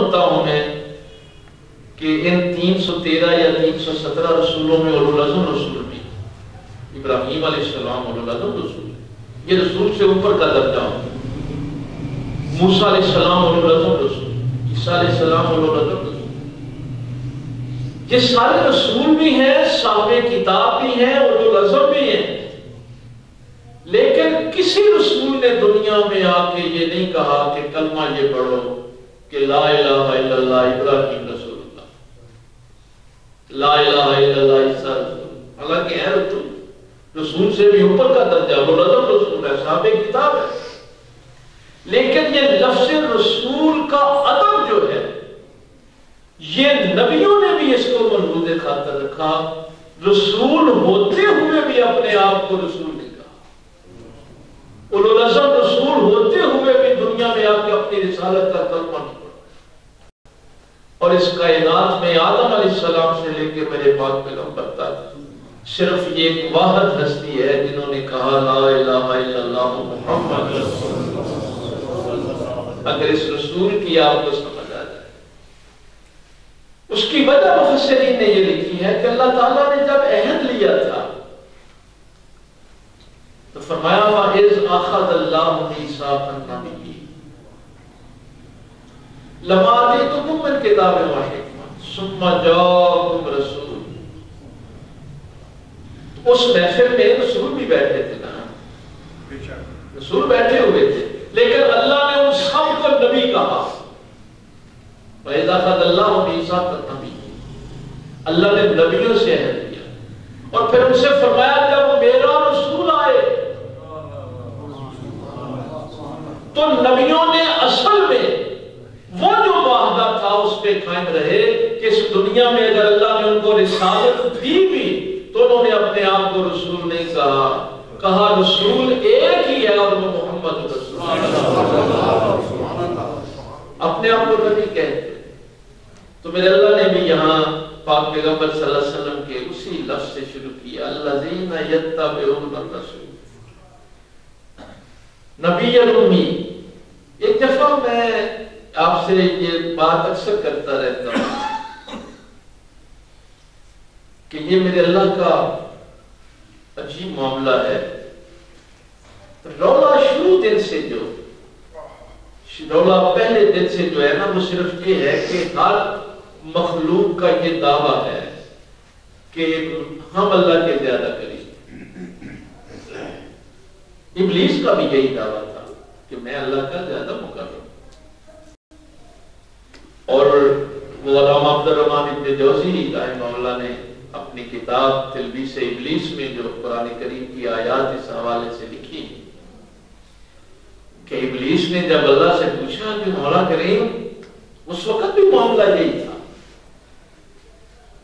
سنتا ہوں میں کہ ان 313 یا 317 رسولوں میں اولو العزم رسول بھی، ابراہیم علیہ السلام اولو العزم رسول، یہ رسول سے اوپر کا درجہ ہو، موسیٰ علیہ السلام اولو العزم رسول، عیسیٰ علیہ السلام اولو العزم رسول، یہ سارے رسول بھی ہیں، صاحب کتاب بھی ہیں، اولو العزم بھی ہیں، لیکن کسی رسول نے دنیا میں آ کے یہ نہیں کہا کہ کلمہ یہ پڑھو کہ لا الہ الا اللہ ابراہیم رسول اللہ، لا الہ الا اللہ عیسیٰ رسول اللہ، حالانکہ ہے رسول سے بھی اوپر کا درجہ، اولو العزم رسول ہے، صاحب کتاب ہے، لیکن یہ لفظ رسول کا ادب جو ہے یہ نبیوں نے بھی اس کو ملحوظ خاطر رکھا، رسول ہوتے ہوئے بھی اپنے آپ کو رسول نہیں کہا، اولو العزم رسول ہوتے ہوئے بھی دنیا میں آ کے اپنی رسالت کا کلمہ نہیں پڑھا، اور اس کائنات میں آدم علیہ السلام سے لے کے میرے پاک پیغمبر تک صرف یہ ایک واحد ہستی ہے جنہوں نے کہا لا الہ الا اللہ محمد رسول اللہ۔ اگر اس رسول کی آپ کو سمجھ آ جائے، اس کی وجہ مفسرین نے یہ لکھی ہے کہ اللہ تعالیٰ نے جب عہد لیا تھا تو فرمایا وَإِذْ أَخَذَ اللَّهُ مِيثَاقَ النَّبِيِّينَ لَمَا آتَيْتُكُم مِّن كِتَابٍ وَحِكْمَةٍ ثُمَّ جَاءَكُمْ رَسُولٌ۔ اس محفل میں رسول بھی بیٹھے تھے نا، رسول بیٹھے ہوئے تھے، لیکن اللہ نے ان سب کو نبی کہا، وَإِذْ أَخَذَ اللَّهُ مِيثَاقَ النَّبِيِّينَ، اللہ نے نبیوں سے عہد لیا اور پھر ان سے فرمایا جب میرا رسول آئے تو نبیوں نے اصل میں وہ جو معاہدہ تھا اس پہ قائم رہے کہ اس دنیا میں اگر اللہ نے ان کو رسالت دی بھی تو انہوں نے اپنے آپ کو رسول نہیں کہا رسول ایک ہی ہے اور وہ محمد رسول اللہ، اپنے آپ کو نبی کہتے۔ تو میرے اللہ نے بھی یہاں پاک پیغمبر صلی اللہ علیہ وسلم کے اسی لفظ سے شروع کیا، الذین یتبعون الرسول نبی الامی۔ ایک دفعہ میں آپ سے یہ بات اکثر کرتا رہتا ہوں کہ یہ میرے اللہ کا عجیب معاملہ ہے، رولا شروع دن سے رولا پہلے دن سے جو ہے نا وہ صرف یہ ہے کہ ہر مخلوق کا یہ دعویٰ ہے کہ ہم اللہ کے زیادہ قریب، ابلیس کا بھی یہی دعویٰ تھا کہ میں اللہ کا زیادہ مقرب، اور وہ علامہ عبد الرحمن ابن جوزی رحمہ اللہ نے اپنی کتاب تلبیس ابلیس میں جو قرآن کریم کی آیات اس حوالے سے لکھی کہ ابلیس نے جب اللہ سے پوچھا کہ مولا کریم، اس وقت بھی معاملہ یہی تھا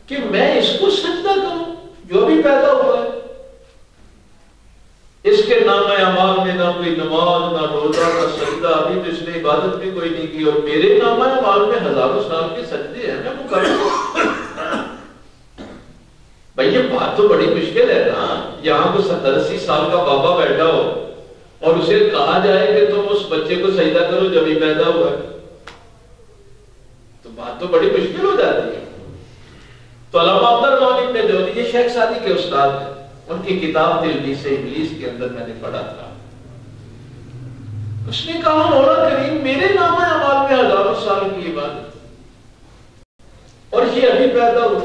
کہ میں اس کو سجدہ کروں جو بھی پیدا ہوا ہے، اس کے نام اعمال میں نہ کوئی نماز نہ روزہ نہ سجدہ، ابھی تو اس نے عبادت بھی کوئی نہیں کی، اور میرے نام اعمال میں ہزاروں سال کے سجدے ہیں، میں مکرم۔ بھائی یہ بات تو بڑی مشکل ہے نا، یہاں کو 70-80 سال کا بابا بیٹھا ہو اور اسے کہا جائے کہ تم اس بچے کو سجدہ کرو جب ہی پیدا ہوا ہے، تو بات تو بڑی مشکل ہو جاتی ہے۔ تو علامہ عبد الرحمن ابن جوزی یہ شیخ سعدی کے استاد ہیں، ان کی کتاب تلبیس ابلیس کے اندر میں نے پڑھا تھا، اس نے کہا مولا کریم میرے نام اعمال میں ہزاروں سال کی عبادت اور یہ ابھی پیدا ہوا،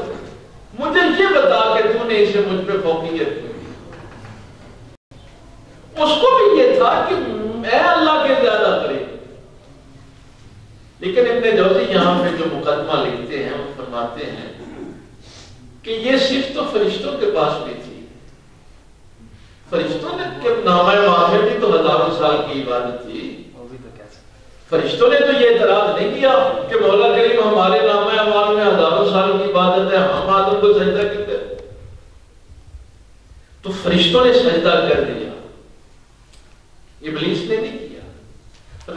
مجھے یہ بتا کہ تو نے اسے مجھ پہ فوقیت کی۔ اس کو بھی یہ تھا کہ میں اللہ کے زیادہ قریب، لیکن ابن جوزی یہاں پہ جو مقدمہ لکھتے ہیں وہ فرماتے ہیں کہ یہ صرف تو فرشتوں کے پاس بھی تھی، فرشتوں نے کہ نامہ اعمال میں بھی تو ہزاروں سال کی عبادت تھی، فرشتوں نے تو یہ اعتراض نہیں کیا کہ مولا کریم ہمارے نامہ اعمال میں ہزاروں سال کی عبادت ہے، ہم آدم کو سجدہ کرتے، تو فرشتوں نے سجدہ کر دیا، ابلیس نے نہیں کیا۔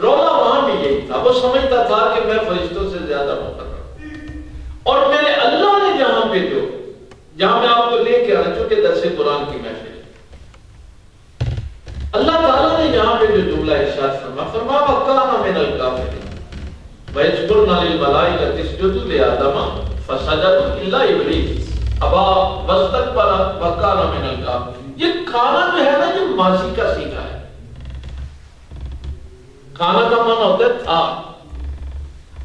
رولا وہاں بھی یہی تھا، وہ سمجھتا تھا کہ میں فرشتوں سے زیادہ مقرب، اور میرے اللہ نے جہاں پہ جہاں میں آپ کو لے کے آنا چونکہ درس قرآن کی محفل، اللہ تعالیٰ نے یہاں پہ جو جملہ ارشاد فرمایا وَكَانَ مِنَ الْكَافِرِينَ، وَإِذْ قُلْنَا لِلْمَلَائِكَةِ اسْجُدُوا لِآدَمَ فَسَجَدُوا إِلَّا إِبْلِيسَ أَبَىٰ وَاسْتَكْبَرَ وَكَانَ مِنَ الْكَافِرِينَ۔ یہ کھانا جو ہے نا یہ ماضی کا سیکھا ہے۔ کھانا کا معنی ہوتا ہے تھا۔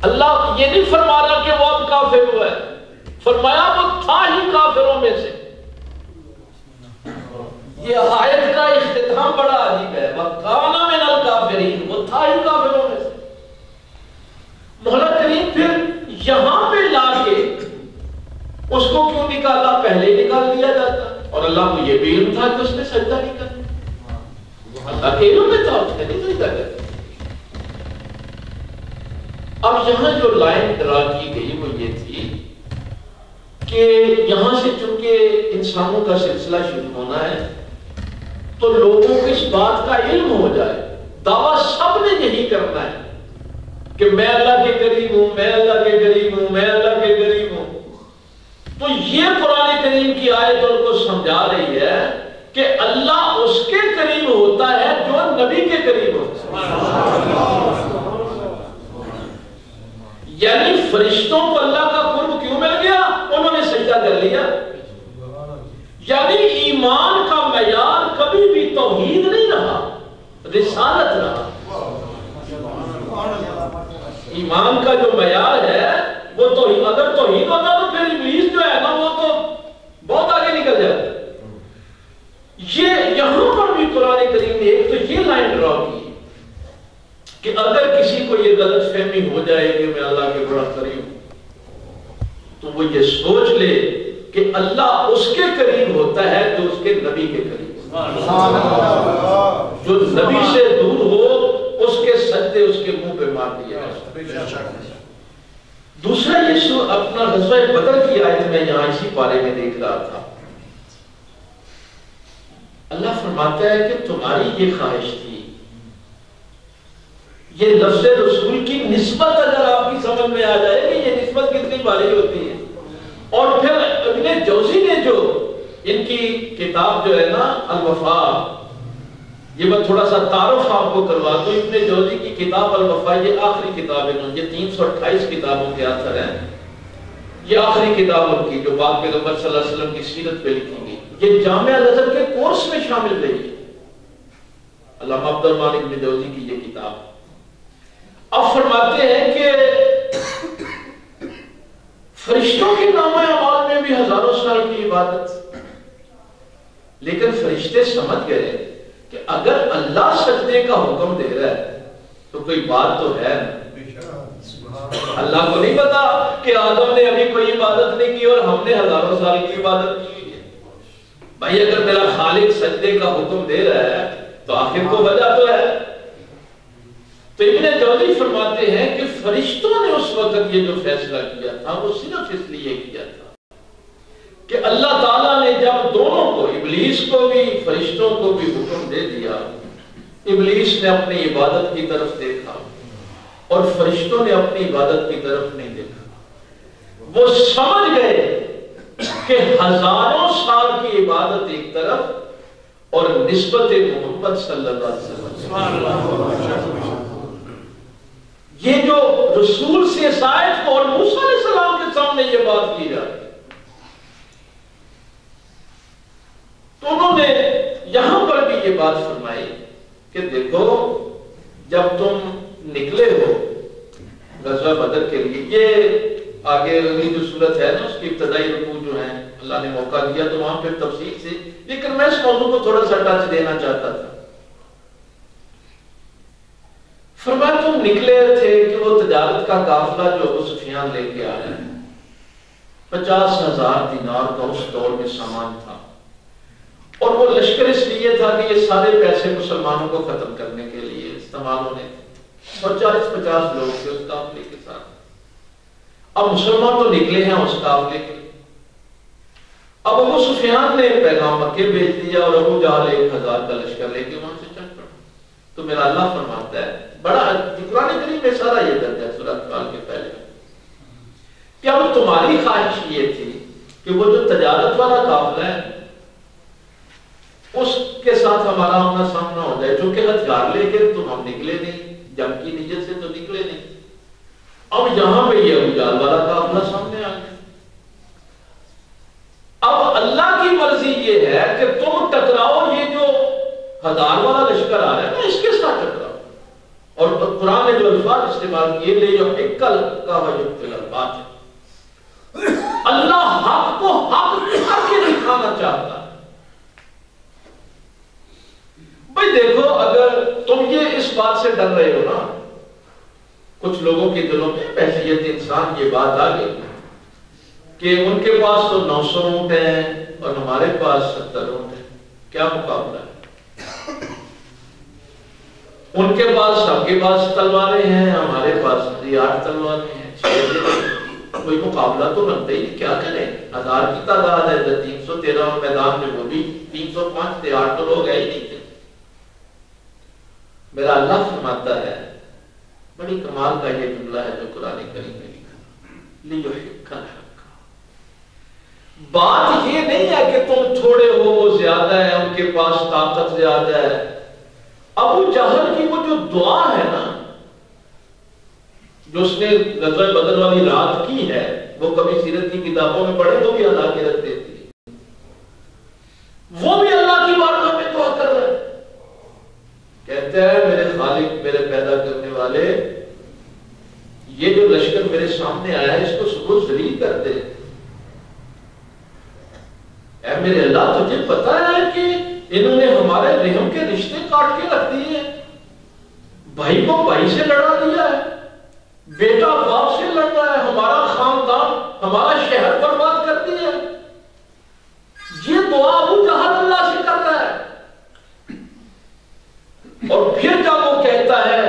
اللہ یہ نہیں فرما رہا کہ وہ اب کافر ہوا ہے، فرمایا وہ تھا ہی کافروں میں سے۔ یہ آیت کا اختتام بڑا عجیب ہے، وَكَانَ مِنَ الْكَافِرِينَ، وہ تھا ہی کافروں میں سے۔ مولا کریم پھر یہاں پہ لا کے اس کو کیوں نکالا؟ پہلے نکال دیا جاتا، اور اللہ کو یہ بھی علم تھا کہ اس نے سجدہ نہیں کرنا، اللہ کے علم میں تھا، اس نے نہیں سجدہ کرنا۔ اب یہاں جو لائن ڈرا کی گئی وہ یہ تھی کہ یہاں سے چونکہ انسانوں کا سلسلہ شروع ہونا ہے تو لوگوں کو اس بات کا علم ہو جائے، دعویٰ سب نے یہی کرنا ہے کہ میں اللہ کے قریب ہوں، میں اللہ کے قریب ہوں، میں اللہ کے قریب ہوں۔ تو یہ قرآن کریم کی آیت ان کو سمجھا رہی ہے کہ اللہ اس کے قریب ہوتا ہے جو نبی کے قریب ہوتا ہے۔ یعنی فرشتوں کو اللہ کا قرب کیوں مل گیا؟ انہوں نے سجدہ کر لیا۔ یعنی ایمان کا معیار کبھی بھی توحید نہیں رہا، رسالت رہا۔ ایمان کا جو معیار ہے وہ توحید، اگر توحید ہوتا تو پھر ابلیس جو ہے نا وہ تو بہت آگے نکل جاتا۔ یہ یہاں پر بھی قرآن کریم نے ایک تو یہ لائن ڈرا کی کہ اگر کسی کو یہ غلط فہمی ہو جائے کہ میں اللہ کے بڑا قریب ہوں تو وہ یہ سوچ لے کہ اللہ اس کے قریب ہوتا ہے جو اس کے نبی کے قریب ہوتا۔ جو نبی سے دور ہو اس کے سجدے اس کے منہ پہ مار دیا۔ دوسرا یہ اپنا غزوہ بدر کی آیت میں یہاں اسی پارے میں دیکھ رہا تھا، اللہ فرماتا ہے کہ تمہاری یہ خواہش تھی۔ یہ لفظ رسول کی نسبت اگر آپ کی سمجھ میں آ جائے کہ یہ نسبت کتنی بھاری ہوتی ہے، اور پھر ابن جوزی نے جو ان کی کتاب جو ہے نا الوفا، یہ میں تھوڑا سا تعارف آپ کو کروا دوں، ابن جوزی کی کتاب الوفا یہ آخری کتاب ہے، یہ 328 کتابوں کے آثر ہیں، یہ آخری کتاب ان کی جو بعد پیغمبر صلی اللہ علیہ وسلم کی سیرت پہ لکھی گئی، یہ جامعہ الازہر کے کورس میں شامل رہی ہے، علامہ عبد الرحمن ابن جوزی کی یہ کتاب۔ اب فرماتے ہیں کہ فرشتوں کے نامہ اعمال میں بھی ہزاروں سال کی عبادت، لیکن فرشتے سمجھ گئے کہ اگر اللہ سجدے کا حکم دے رہا ہے تو کوئی بات تو ہے نا۔ اللہ کو نہیں پتا کہ آدم نے ابھی کوئی عبادت نہیں کی اور ہم نے ہزاروں سال کی عبادت کی ہے۔ بھائی اگر میرا خالق سجدے کا حکم دے رہا ہے تو آخر کو وجہ تو ہے۔ تو ابن جوزی فرماتے ہیں کہ فرشتوں نے اس وقت یہ جو فیصلہ کیا تھا وہ صرف اس لیے کیا تھا کہ اللہ تعالیٰ نے جب دونوں کو، ابلیس کو بھی فرشتوں کو بھی حکم دے دیا، ابلیس نے اپنی عبادت کی طرف دیکھا اور فرشتوں نے اپنی عبادت کی طرف نہیں دیکھا۔ وہ سمجھ گئے کہ ہزاروں سال کی عبادت ایک طرف اور نسبت محمد صلی اللہ علیہ وسلم، یہ جو رسول سے سائد کو اور موسیٰ علیہ السلام کے سامنے یہ بات کی جائے، تو انہوں نے یہاں پر بھی یہ بات فرمائی کہ دیکھو جب تم نکلے ہو غزوہ بدر کے لیے، یہ آگے اگلی جو صورت ہے نا اس کی ابتدائی رکوع جو ہیں اللہ نے موقع دیا تو وہاں پہ تفصیل سے، لیکن میں اس موضوع کو تھوڑا سا ٹچ دینا چاہتا تھا۔ فرمایا تم نکلے تھے کہ وہ تجارت کا قافلہ جو ابو سفیان لے کے آ رہے ہیں، 50,000 دینار کا اس دور میں سامان تھا، اور وہ لشکر اس لیے تھا کہ یہ سارے پیسے مسلمانوں کو ختم کرنے کے لیے استعمال ہونے تھے، اور 40-50 لوگ تھے اس قافلے کے ساتھ۔ اب مسلمان تو نکلے ہیں اس قافلے کے، اب ابو سفیان نے پیغام مکے بھیج دیا اور ابو جہل 1000 کا لشکر لے کے وہاں سے چل پڑا۔ تو میرا اللہ فرماتا ہے، بڑا قرآن کریم میں سارا یہ درج ہے سورۃ انفال کے پہلے، کہ اب تمہاری خواہش یہ تھی کہ وہ جو تجارت والا قافلہ ہے اس کے ساتھ ہمارا آمنا سامنا ہو جائے، چونکہ ہتھیار لے کے تم ہم نکلے نہیں، جنگ کی نیت سے تو نکلے نہیں، نے جو الفاظ استعمال کیے لے جو حقل کا وجبتل الباطل، اللہ حق کو حق کر کے دکھانا چاہتا ہے۔ بھئی دیکھو، اگر تم یہ اس بات سے ڈر رہے ہو نا، کچھ لوگوں کے دلوں میں بحثیت انسان یہ بات آ گئی کہ ان کے پاس تو 900 اونٹ ہیں اور ہمارے پاس 70 اونٹ ہیں، کیا مقابلہ ہے؟ ان کے پاس، سب کے پاس تلواریں ہیں، ہمارے پاس 1000 تلواریں ہیں، کوئی مقابلہ تو بنتا ہی نہیں، کیا کریں؟ 1000 کی تعداد ہے، 313 میدان میں وہ بھی 305 تھے، 8 تو لوگ ہے ہی نہیں تھے۔ میرا اللہ فرماتا ہے، بڑی کمال کا یہ جملہ ہے جو قرآن کریم میں لکھا، لیحق الحق۔ بات یہ نہیں ہے کہ تم تھوڑے ہو، وہ زیادہ ہے، ان کے پاس طاقت زیادہ ہے۔ ابو جہل کی وہ جو دعا ہے نا، جو اس نے غزوہ بدر والی رات کی ہے، وہ کبھی سیرت کی کتابوں میں پڑھے تو بھی اللہ کی رکھ دیتی ہے، وہ بھی اللہ کی بارگاہ میں دعا کر رہا ہے، کہتا ہے میرے خالق، میرے پیدا کرنے والے، یہ جو لشکر میرے سامنے آیا ہے اس کو سبو ذلیل کر دے۔ اے میرے اللہ، تجھے پتا ہے کہ انہوں نے ہمارے رحم کے رشتے کاٹ کے رکھ دیے ہیں، بھائی کو بھائی سے لڑا دیا ہے، بیٹا باپ سے لڑ رہا ہے، ہمارا خاندان، ہمارا شہر برباد کر دیا ہے۔ یہ دعا ابو جہل اللہ سے کر رہا ہے، اور پھر جب وہ کہتا ہے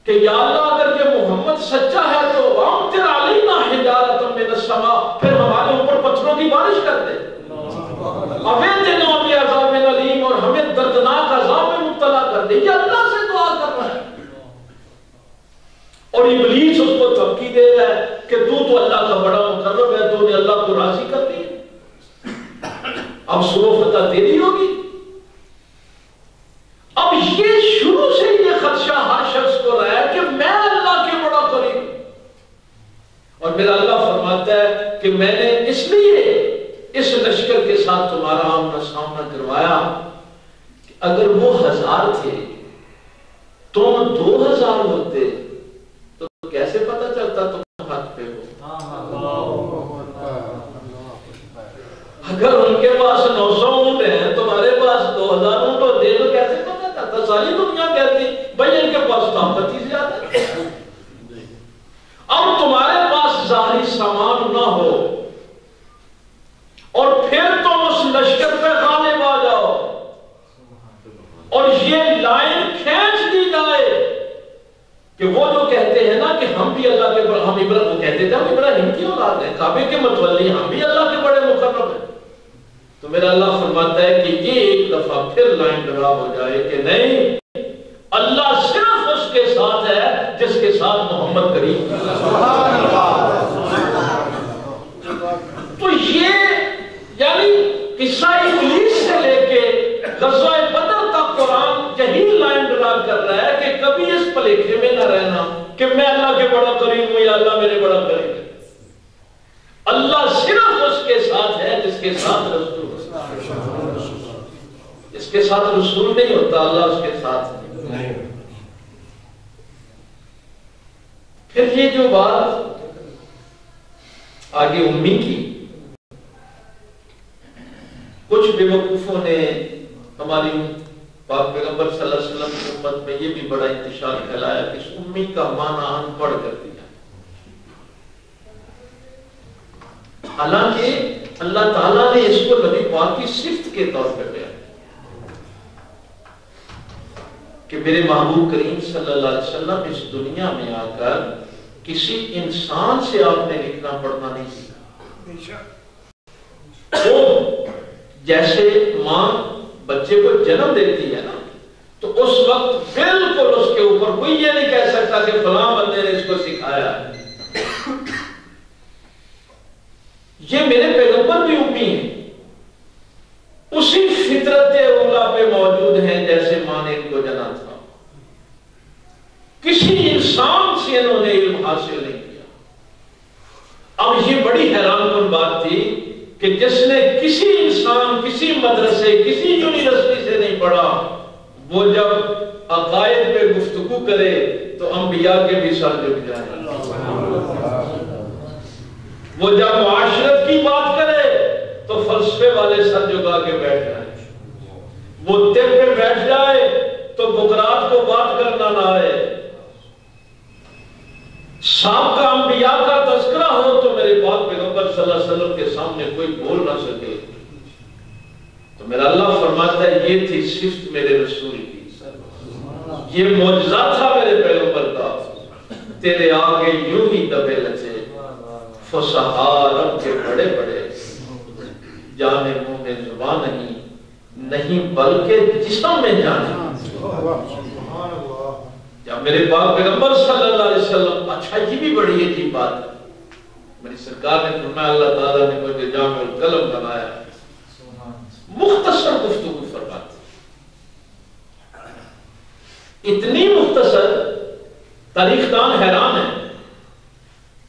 کہ یا اللہ اگر یہ محمد سچا ہے تو وامطر علینا حجارۃ من السماء، پھر ہمارے اوپر پتھروں کی بارش کر دے، اویتنا بعذاب الیم، اور ہمیں دردناک عذاب میں مبتلا کر دے۔ یہ اللہ سے دعا کر رہا ہے، اور ابلیس اس کو دھمکی دے رہا ہے کہ تو اللہ کا بڑا مقرب ہے، تو نے اللہ کو راضی کر دیا، اب سو فتح تیری ہوگی۔ اب یہ شروع سے یہ خدشہ ہر شخص کو رہا ہے کہ میں اللہ کے بڑا قریب ہوں، اور میرا اللہ فرماتا ہے کہ میں نے اس لیے اس لشکر کے ساتھ تمہارا آمنا سامنا کروایا کہ اگر وہ 1000 تھے، تم 2000 ہوتے تو کیسے پتا چلتا تم حق پہ ہو؟ اگر ان کے پاس 900 اونٹ ہیں، تمہارے پاس 2000 اونٹ ہوتے تو کیسے پتا چلتا؟ ساری دنیا کہتی بھائی ان کے پاس طاقت ہی زیادہ ہے۔ اب تمہارے پاس ظاہری سامان نہ ہو اور پھر تم اس لشکر پہ غالب آ جاؤ، اور یہ لائن کھینچ دی جائے کہ وہ جو کہتے ہیں نا کہ ہم بھی اللہ کے بڑے، ہم ابراہیم، وہ کہتے تھے ہم ابراہیم کی اولاد ہیں، کعبے کے متولی، ہم بھی اللہ کے بڑے مقرب ہیں، تو میرا اللہ فرماتا ہے کہ یہ ایک دفعہ پھر لائن ڈرا ہو جائے کہ نہیں، اللہ صرف اس کے ساتھ ہے جس کے ساتھ محمد کریم۔ تو یہ یعنی قصہ ابلیس سے لے کے غزوہ بدر تک قرآن یہی لائن ڈرا کر رہا ہے کہ کبھی اس پلیکھے میں نہ رہنا کہ میں اللہ کے بڑا قریب ہوں یا اللہ میرے بڑا قریب ہے۔ اللہ صرف اس کے ساتھ ہے جس کے ساتھ رسول، اس کے ساتھ رسول نہیں ہوتا، اللہ اس کے ساتھ نہیں۔ پھر یہ جو بات آگے امی کی، کچھ بے وقوفوں نے ہماری پاک پیغمبر صلی اللہ علیہ وسلم کی امت میں یہ بھی بڑا انتشار پھیلایا کہ اس امی کا معنی ان پڑھ کر دیا، حالانکہ اللہ تعالیٰ نے اس کو نبی پاک کی صفت کے طور پر بیان کہ میرے محبوب کریم صلی اللہ علیہ وسلم اس دنیا میں آ کر کسی انسان سے آپ نے لکھنا پڑھنا نہیں سیکھا۔ تو جیسے ماں بچے کو جنم دیتی ہے نا، تو اس وقت بالکل اس کے اوپر کوئی یہ نہیں کہہ سکتا کہ فلاں بندے نے اس کو سکھایا ہے۔ یہ میرے پیغمبر بھی امی ہیں، اسی فطرت اولا پہ موجود ہیں جیسے ماں نے ان کو جنا تھا، کسی انسان سے انہوں نے علم حاصل نہیں کیا۔ اب یہ بڑی حیران کن بات تھی کہ جس نے کسی انسان، کسی مدرسے، کسی یونیورسٹی سے نہیں پڑھا، وہ جب عقائد پہ گفتگو کرے تو انبیاء کے بھی سر جھک جائیں، وہ جب معاشرت کی بات کرے تو فلسفے والے سر جھکا کے بیٹھ جائیں، وہ طب پہ بیٹھ جائے تو بکرات کو بات کرنا نہ آئے، سابقہ انبیاء کا تذکرہ ہو تو میرے پاک پیغمبر صلی اللہ علیہ وسلم کے سامنے کوئی بول نہ سکے، تو میرا اللہ فرماتا ہے یہ تھی صفت میرے رسول کی، یہ معجزہ تھا میرے پیغمبر کا، تیرے آگے یوں ہی دبے لچے فصحا رب کے بڑے بڑے، جانے منہ میں زبان نہیں بلکہ جسم میں جانے۔ جب میرے پاک پیغمبر صلی اللہ علیہ وسلم، اچھا یہ بھی بڑی عجیب بات ہے، میری سرکار نے فرمایا اللہ تعالیٰ نے مجھے جامع القلم بنایا، مختصر گفتگو فرماتے، اتنی مختصر تاریخ دان حیران ہے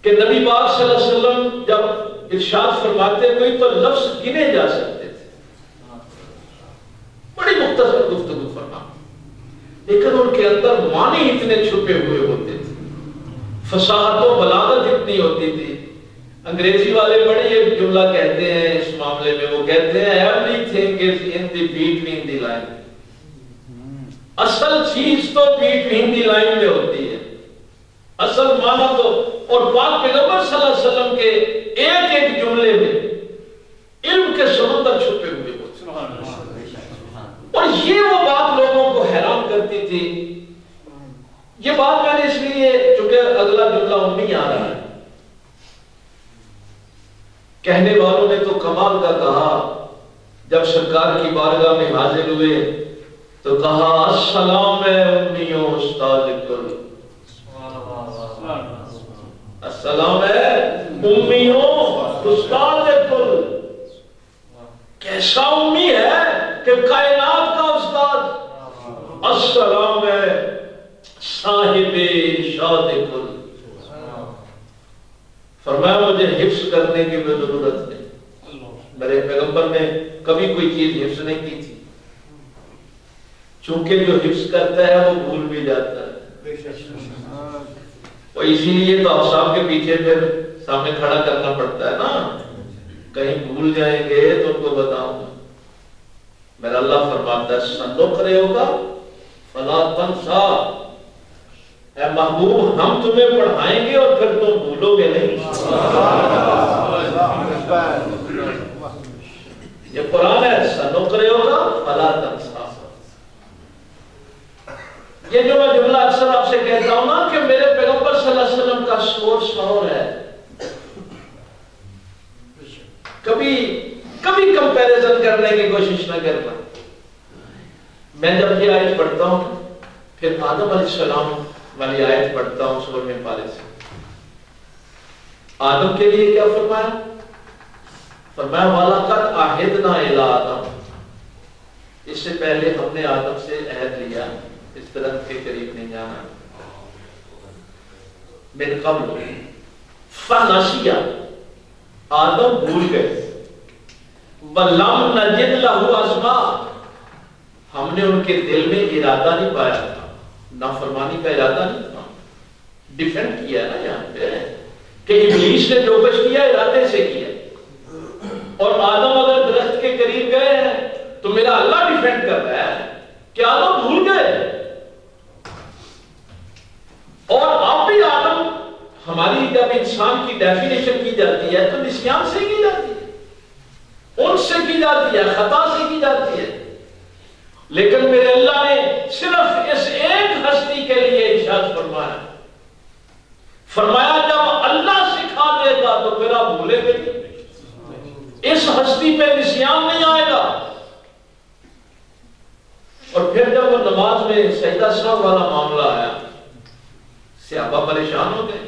کہ نبی پاک صلی اللہ علیہ وسلم جب ارشاد فرماتے کوئی تو لفظ گنے جا سکتے تھے، بڑی مختصر گفتگو فرماتے، لیکن ان کے اندر معنی اتنے چھپے ہوئے ہوتے تھے، فصاحت و بلاغت اتنی ہوتی تھی۔ انگریزی والے بڑے ایک جملہ کہتے ہیں اس معاملے میں، وہ کہتے ہیں everything is in the between the line، اصل چیز تو between the line میں ہوتی ہے، اصل معنی تو، اور پاک پیغمبر صلی اللہ علیہ وسلم کے ایک ایک جملے میں علم کے سمندر چھپے ہوئے ہوتے ہیں، اور یہ وہ بات لوگوں کو حیران کرتی تھی۔ یہ بات میں نے اس لیے، چونکہ اگلا جملہ امی آ رہا ہے، کہنے والوں نے تو کمال کا کہا، جب سرکار کی بارگاہ میں حاضر ہوئے تو کہا السلام امیوں استاد کل، السلام امیوں استاد کل، کیسا امی ہے کہ کائنات کا استاد، السلام صاحب ارشاد کل، فرمایا مجھے حفظ کرنے کی بھی ضرورت نہیں، میرے پیغمبر نے کبھی کوئی چیز حفظ نہیں کی تھی، چونکہ جو حفظ کرتا ہے وہ بھول بھی جاتا ہے، اور اسی لیے تو احساب کے پیچھے پھر سامنے کھڑا کرنا پڑتا ہے نا، کہیں بھول جائیں گے تو ان کو بتاؤں گا۔ میرا اللہ فرماتا ہے سنقرئک فلا تنسا، اے محبوب ہم تمہیں پڑھائیں گے اور پھر تم بھولو گے نہیں۔ یہ قرآن ہے، سنقرئک فلا تنسا۔ یہ جو میں جملہ اکثر آپ سے کہتا ہوں نا کہ میرے پیغمبر صلی اللہ علیہ وسلم کا سورس اور ہے، کبھی کمپیریزن کرنے کی کوشش نہ کرنا۔ میں جب یہ آیت پڑھتا ہوں پھر آدم علیہ السلام والی آیت پڑھتا ہوں سورہ میں پارے سے، آدم کے لیے کیا فرمایا؟ فرمایا وَلَقَدْ عَهِدْنَا إِلَىٰ آدَمَ، اس سے پہلے ہم نے آدم سے عہد لیا اس درخت کے قریب نہیں جانا، من قبل فنسیہ، آدم بھول گئے، وَلَمْ نَجِدْ لَهُ عَزْمًا، ہم نے ان کے دل میں ارادہ نہیں پایا تھا، نافرمانی کا ارادہ نہیں تھا، ڈیفینڈ کیا نا یہاں پہ کہ ابلیس نے جو کچھ کیا ارادے سے کیا، اور آدم اگر درخت کے قریب گئے ہیں تو میرا اللہ ڈیفینڈ کر رہا ہے کہ آدم بھول گئے، اور اب بھی آدم، ہماری جب انسان کی ڈیفینیشن کی جاتی ہے تو نسیان سے کی جاتی ہے، ان سے کی جاتی ہے، خطا سے کی جاتی ہے، لیکن میرے اللہ نے صرف اس ایک ہستی کے لیے ارشاد فرمایا جب اللہ سکھا دے گا تو پھر آپ بھولیں گے، اس ہستی پہ نسیان نہیں آئے گا۔ اور پھر جب وہ نماز میں سجدہ سہو والا معاملہ آیا، صحابہ پریشان ہو گئے،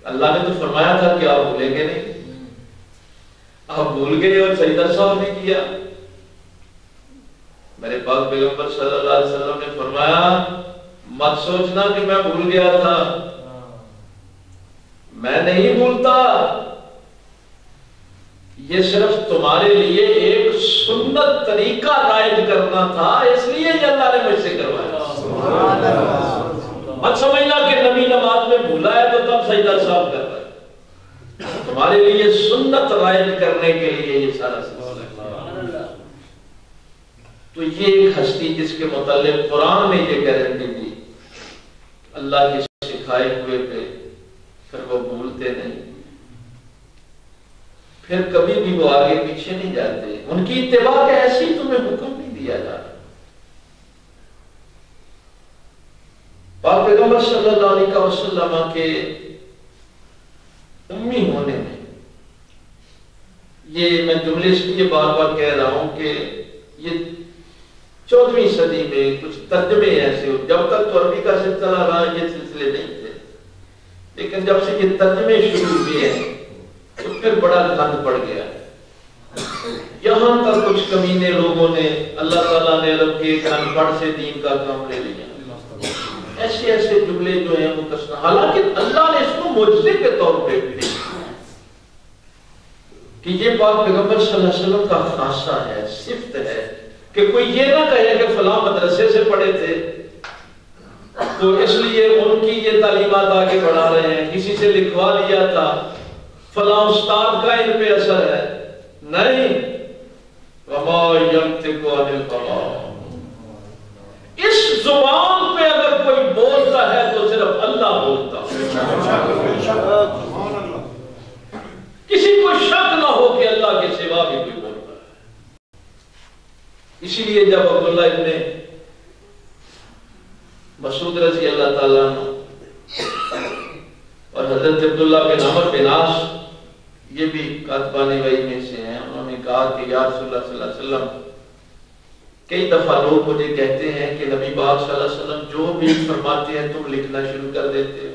اللہ نے تو فرمایا تھا کہ آپ بھولیں گے نہیں، آپ بھول گئے اور سجدہ سہو نہیں کیا۔ میرے پاک پیغمبر صلی اللہ علیہ وسلم نے فرمایا مت سوچنا کہ میں بھول گیا تھا، میں نہیں بھولتا، یہ صرف تمہارے لیے ایک سنت طریقہ رائج کرنا تھا، اس لیے یہ اللہ نے مجھ سے کروایا۔ مت سمجھنا کہ نبی نماز میں بھولا ہے تو تب سجدہ صاحب کر رہا ہے، تمہارے لیے سنت رائج کرنے کے لیے یہ سارا سلسلہ ہے۔ تو یہ ایک ہستی جس کے متعلق قرآن نے یہ گارنٹی دی، اللہ کے سکھائے ہوئے پہ پھر وہ بھولتے نہیں، پھر کبھی بھی وہ آگے پیچھے نہیں جاتے، ان کی اتباع کا ایسی تمہیں حکم نہیں دیا جا رہا۔ پاک پیغمبر صلی اللہ علیہ وسلم کے امی ہونے میں، یہ میں جملے اس لیے بار بار کہہ رہا ہوں کہ یہ 14ویں صدی میں کچھ ترجمے ایسے ہو، جب تک تو عربی کا سلسلہ رہا یہ سلسلے نہیں تھے، لیکن جب سے یہ ترجمے شروع ہوئے ہیں تو پھر بڑا گند پڑ گیا، یہاں تک کچھ کمینے لوگوں نے اللہ تعالیٰ نے عرب کے ایک ان پڑھ سے دین کا کام لے لیا، ایسے ایسے جملے جو ہیں وہ کسنا، حالانکہ اللہ نے اس کو معجزے کے طور پہ بھی کہ یہ پاک پیغمبر صلی اللہ علیہ وسلم کا خاصہ ہے، صفت ہے کہ کوئی یہ نہ کہے کہ فلاں مدرسے سے پڑھے تھے تو اس لیے ان کی یہ تعلیمات آگے بڑھا رہے ہیں، کسی سے لکھوا لیا تھا، فلاں استاد کا ان پہ اثر ہے، نہیں۔ وما ينطق عن الهوى، اس زبان پہ اگر کوئی بولتا ہے تو صرف اللہ بولتا ہے، کسی کو شک نہ ہو کہ اللہ کے سوا بھی کوئی بولتا ہے۔ اسی لیے جب عبداللہ ابن مسعود رضی اللہ تعالیٰ عنہ اور حضرت عبداللہ بن عمر بن عاص، یہ بھی کاتبان وحی میں سے ہیں، انہوں نے کہا کہ یا رسول اللہ صلی اللہ علیہ وسلم، کئی دفعہ لوگ مجھے کہتے ہیں کہ نبی پاک صلی اللہ علیہ وسلم جو بھی فرماتے ہیں تم لکھنا شروع کر دیتے ہو،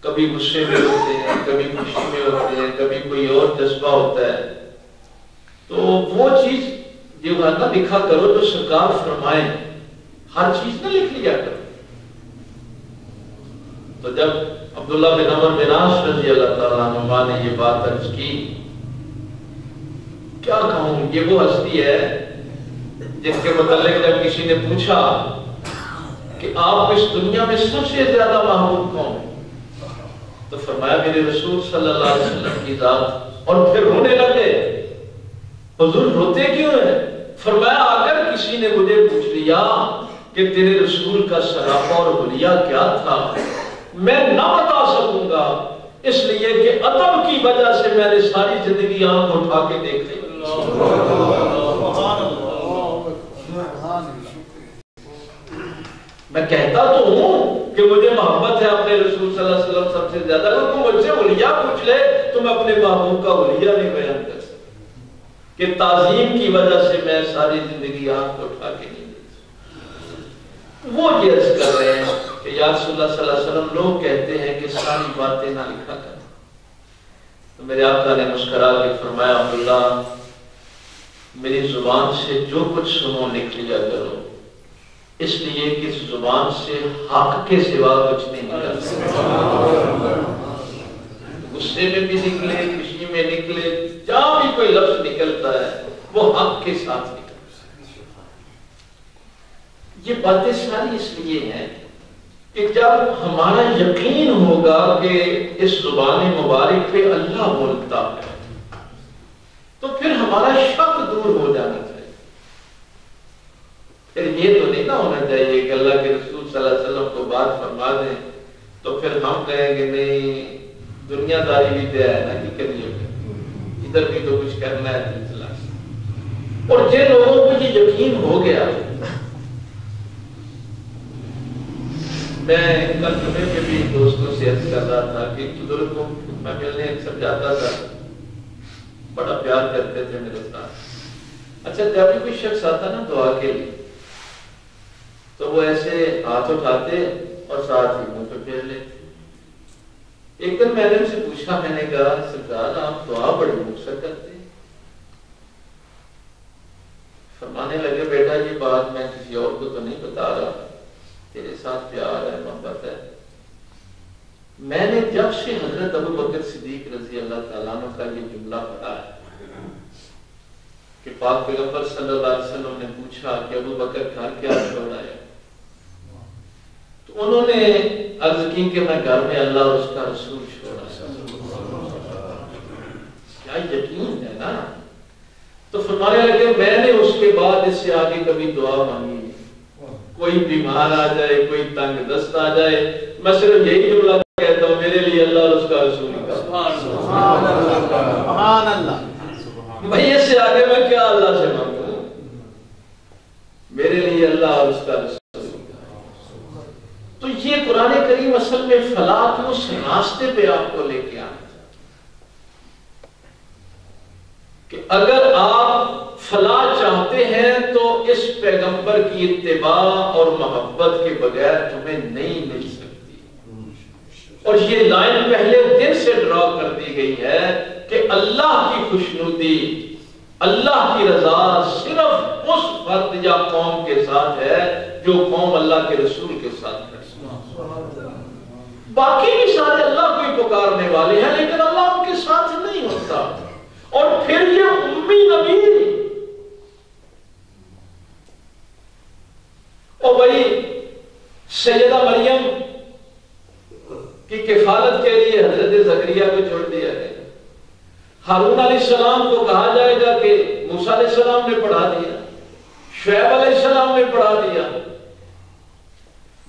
کبھی غصے میں ہوتے ہیں، کبھی خوشی میں ہوتے ہیں، کبھی کوئی اور جذبہ ہوتا ہے، تو وہ چیز جو ہے نا لکھا کرو جو سرکار فرمائیں، ہر چیز نہ لکھ لیا کرو۔ تو جب عبداللہ بن عمر بن عاص رضی اللہ تعالیٰ عنہ نے یہ بات عرض کی، کیا کہوں، یہ وہ ہستی ہے جس کے متعلق جب کسی نے پوچھا کہ آپ اس دنیا میں سب سے زیادہ محبوب کون ہے، تو فرمایا میرے رسول صلی اللہ علیہ وسلم کی ذات، اور پھر رونے لگے۔ حضور روتے کیوں ہیں؟ فرمایا اگر کسی نے مجھے پوچھ لیا کہ تیرے رسول کا سراپا اور حلیہ کیا تھا، میں نہ بتا سکوں گا، اس لیے کہ ادب کی وجہ سے میں نے ساری زندگی آنکھ اٹھا کے دیکھ لی۔ میں کہتا تو ہوں کہ مجھے محبت ہے اپنے رسول صلی اللہ علیہ وسلم سب سے زیادہ، اگر تم مجھ سے حلیہ پوچھ لے تو میں اپنے محبوب کا حلیہ نہیں بیان کر سکتا، کہ تعظیم کی وجہ سے میں ساری زندگی آنکھ اٹھا کے نہیں دیکھ۔ وہ یہ عرض کر رہے ہیں کہ یا رسول اللہ صلی اللہ علیہ وسلم، لوگ کہتے ہیں کہ ساری باتیں نہ لکھا کر، تو میرے آقا نے مسکرا کے فرمایا عبداللہ، میری زبان سے جو کچھ سنو لکھ لیا کرو، اس لیے کہ اس زبان سے حق کے سوا کچھ نہیں نکلتا، غصے میں بھی نکلے، خوشی میں نکلے، جہاں بھی کوئی لفظ نکلتا ہے وہ حق کے ساتھ نکلتا ہے۔ یہ باتیں ساری اس لیے ہیں کہ جب ہمارا یقین ہوگا کہ اس زبان مبارک پہ اللہ بولتا ہے تو پھر ہمارا شک دور ہو جانا چاہیے۔ پھر یہ تو نہیں نہ ہونا چاہیے کہ اللہ کے رسول صلی اللہ علیہ وسلم کو بات فرما دیں تو پھر ہم کہیں کہ نہیں دنیا داری بھی تو ہے نا، کہ کریے ادھر بھی تو کچھ کرنا ہے سلسلہ۔ اور جن لوگوں کو یہ یقین ہو گیا، میں کل جمعے میں بھی دوستوں سے عرض کر رہا تھا کہ بزرگ کو میں ملنے اکثر جاتا تھا، بڑا پیار کرتے تھے میرے ساتھ۔ اچھا جب بھی کوئی شخص آتا نا دعا کے لیے تو وہ ایسے ہاتھ اٹھاتے اور ساتھ ہی منہ پہ پھیر لیتے۔ ایک دن میں نے ان سے پوچھا، میں نے کہا سرکار آپ دعا بڑی مختصر کرتے ہیں۔ فرمانے لگے بیٹا یہ بات میں کسی اور کو تو نہیں بتا رہا، تیرے ساتھ پیار ہے، محبت ہے، میں نے جب سے حضرت ابو بکر صدیق رضی اللہ تعالیٰ عنہ کا یہ جملہ پڑھا ہے کہ پاک پیغمبر صلی اللہ علیہ وسلم نے پوچھا کہ ابو بکر گھر کیا چھوڑ آئے، تو انہوں نے عرض کی کہ میں گھر میں اللہ اور اس کا رسول چھوڑا۔ کیا یقین ہے نا؟ تو فرمانے لگے میں نے اس کے بعد اس سے آگے کبھی دعا مانگی، کوئی بیمار آ جائے، کوئی تنگ دست آ جائے، میں صرف یہی جملہ کہتا ہوں میرے لیے اللہ اور اس کا رسول کا۔ سبحان اللہ، بھائی اس سے آگے میں کیا اللہ سے مانگوں؟ میرے لیے اللہ اور اس کا رسول کا۔ تو یہ قرآن کریم اصل میں فلاح کے اس راستے پہ آپ کو لے کے آنا کہ اگر آپ فلاح چاہتے ہیں تو اس پیغمبر کی اتباع اور محبت کے بغیر تمہیں نہیں مل سکتی۔ اور یہ لائن پہلے دن سے ڈرا کر دی گئی ہے کہ اللہ کی خوشنودی، اللہ کی رضا صرف اس فرد یا قوم کے ساتھ ہے جو قوم اللہ کے رسول کے ساتھ ہے۔ باقی بھی سارے اللہ کو ہی پکارنے والے ہیں لیکن اللہ ان کے ساتھ نہیں ہوتا۔ اور پھر یہ امی نبی، اور بھائی سیدہ مریم کی کفالت کے لیے حضرت زکریا کو چھوڑ دیا گیا۔ ہارون علیہ السلام کو کہا جائے گا کہ موسیٰ علیہ السلام نے پڑھا دیا، شعیب علیہ السلام نے پڑھا دیا،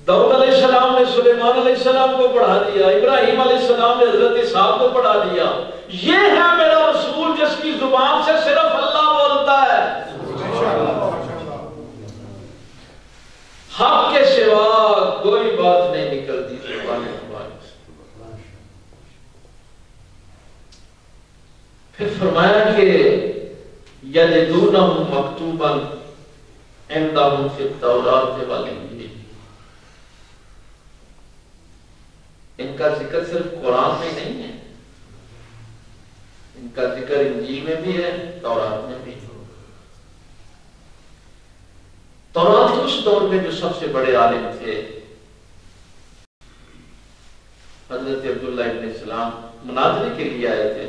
داؤد علیہ السلام نے سلیمان علیہ السلام کو پڑھا دیا، ابراہیم علیہ السلام نے حضرت اسحاق کو پڑھا دیا۔ یہ ہے میرا رسول جس کی زبان سے صرف اللہ بولتا ہے، حق کے سوا کوئی بات نہیں نکلتی زبان سے۔ پھر فرمایا کہ یجدونہ مکتوبا عندہم فی التوراۃ والانجیل، ان کا ذکر صرف قرآن میں نہیں ہے، ان کا ذکر انجیل میں بھی ہے، تورات میں بھی۔ تورات کے اس دور میں جو سب سے بڑے عالم تھے حضرت عبداللہ ابن سلام مناظرے کے لیے آئے تھے،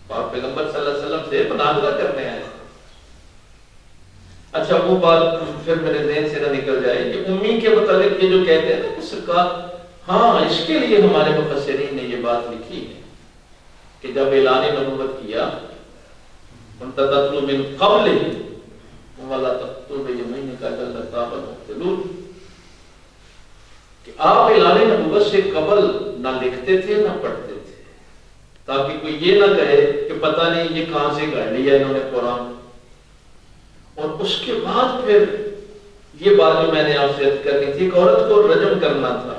اور پیغمبر صلی اللہ علیہ وسلم سے مناظرہ کرنے آئے تھے۔ اچھا وہ بات پھر میرے ذہن سے نہ نکل جائے کہ امی کے متعلق یہ جو کہتے ہیں نا کہ سرکار، ہاں اس کے لیے ہمارے مفسرین نے یہ بات لکھی ہے کہ جب اعلان نبوت کیا انت تتلو من قبل ولا تکتب بیمینک الکتاب المبتلون، کہ آپ اعلان نبوت سے قبل نہ لکھتے تھے نہ پڑھتے تھے تاکہ کوئی یہ نہ کہے کہ پتہ نہیں یہ کہاں سے گھڑ لیا انہوں نے قرآن۔ اور اس کے بعد پھر یہ بات جو میں نے آپ سے عرض کرنی تھی کہ عورت کو رجم کرنا تھا،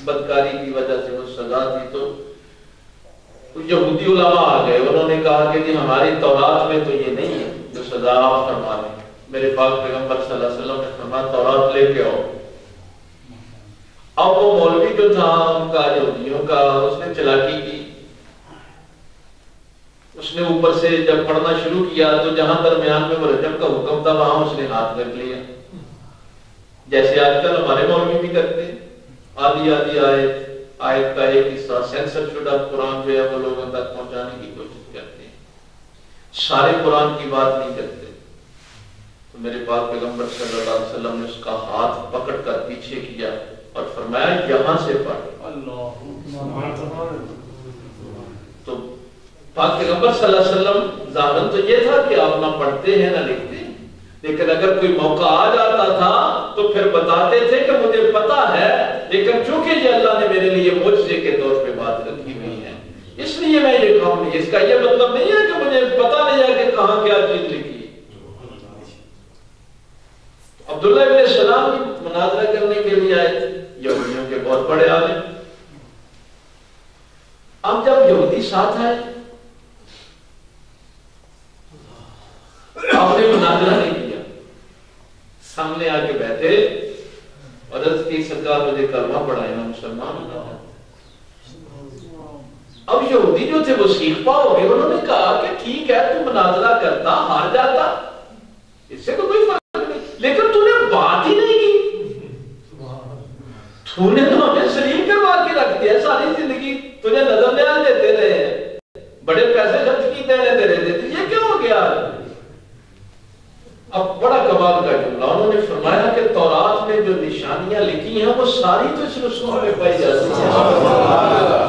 بدکاری کی وجہ سے وہ سزا تھی، تو یہودی علماء آ گئے، انہوں نے کہا کہ جی ہماری تورات میں تو یہ نہیں ہے جو سزا آپ فرما رہے ہیں۔ میرے پاک پیغمبر صلی اللہ علیہ وسلم نے فرمایا تورات لے کے آؤ۔ اب وہ مولوی جو تھا ان کا یہودیوں کا، اس نے چلاکی کی، اس نے اوپر سے جب پڑھنا شروع کیا تو جہاں درمیان میں وہ رجم کا حکم تھا وہاں اس نے ہاتھ رکھ لیا، جیسے آج کل ہمارے مولوی بھی کرتے ہیں، آدھی آیت کا ایک حصہ سینسر شدہ قرآن جو ہے وہ لوگوں تک پہنچانے کی کوشش کرتے ہیں، سارے قرآن کی بات نہیں کرتے۔ تو میرے پاک پیغمبر صلی اللہ علیہ وسلم نے اس کا ہاتھ پکڑ کر پیچھے کیا اور فرمایا یہاں سے پڑھ۔ تو پاک پیغمبر صلی اللہ علیہ وسلم ظاہراً تو یہ تھا کہ آپ نہ پڑھتے ہیں نہ لکھتے ہیں، لیکن اگر کوئی موقع آ جاتا تھا تو پھر بتاتے تھے کہ مجھے پتا ہے، لیکن چونکہ یہ اللہ نے میرے لیے معجزے کے طور پہ بات رکھی ہوئی ہے اس لیے میں یہ کہوں گی۔ اس کا یہ مطلب نہیں ہے کہ مجھے پتا نہیں ہے کہ کہاں کیا چیز لکھی۔ عبداللہ ابن سلام کی مناظرہ کرنے کے لیے آئے تھے، یہودیوں کے بہت بڑے عالم۔ اب جب یہودی ساتھ آئے آپ نے مناظرہ نہیں کیا، سامنے آ کے بیٹھے اور عرض کی سرکار مجھے کلمہ پڑھائے، میں مسلمان ہوں۔ اب یہودی جو تھے وہ سیکھ پاؤ گے، انہوں نے کہا کہ ٹھیک ہے تو مناظرہ کرتا، ہار جاتا، اس سے تو کوئی فرق نہیں، لیکن تو نے بات ہی نہیں کی، تو نے تو ہمیں شریک کروا کے رکھ دیا، ساری زندگی تجھے نظر نیاز دیتے رہے ہیں، بڑے پیسے خرچ کیتے ہیں تیرے دیتے، یہ کیوں ہو گیا؟ اب بڑا کمال کا جملہ انہوں نے فرمایا کہ تورات میں جو نشانیاں لکھی ہیں وہ ساری تو اس رسول میں پائی جاتی ہیں۔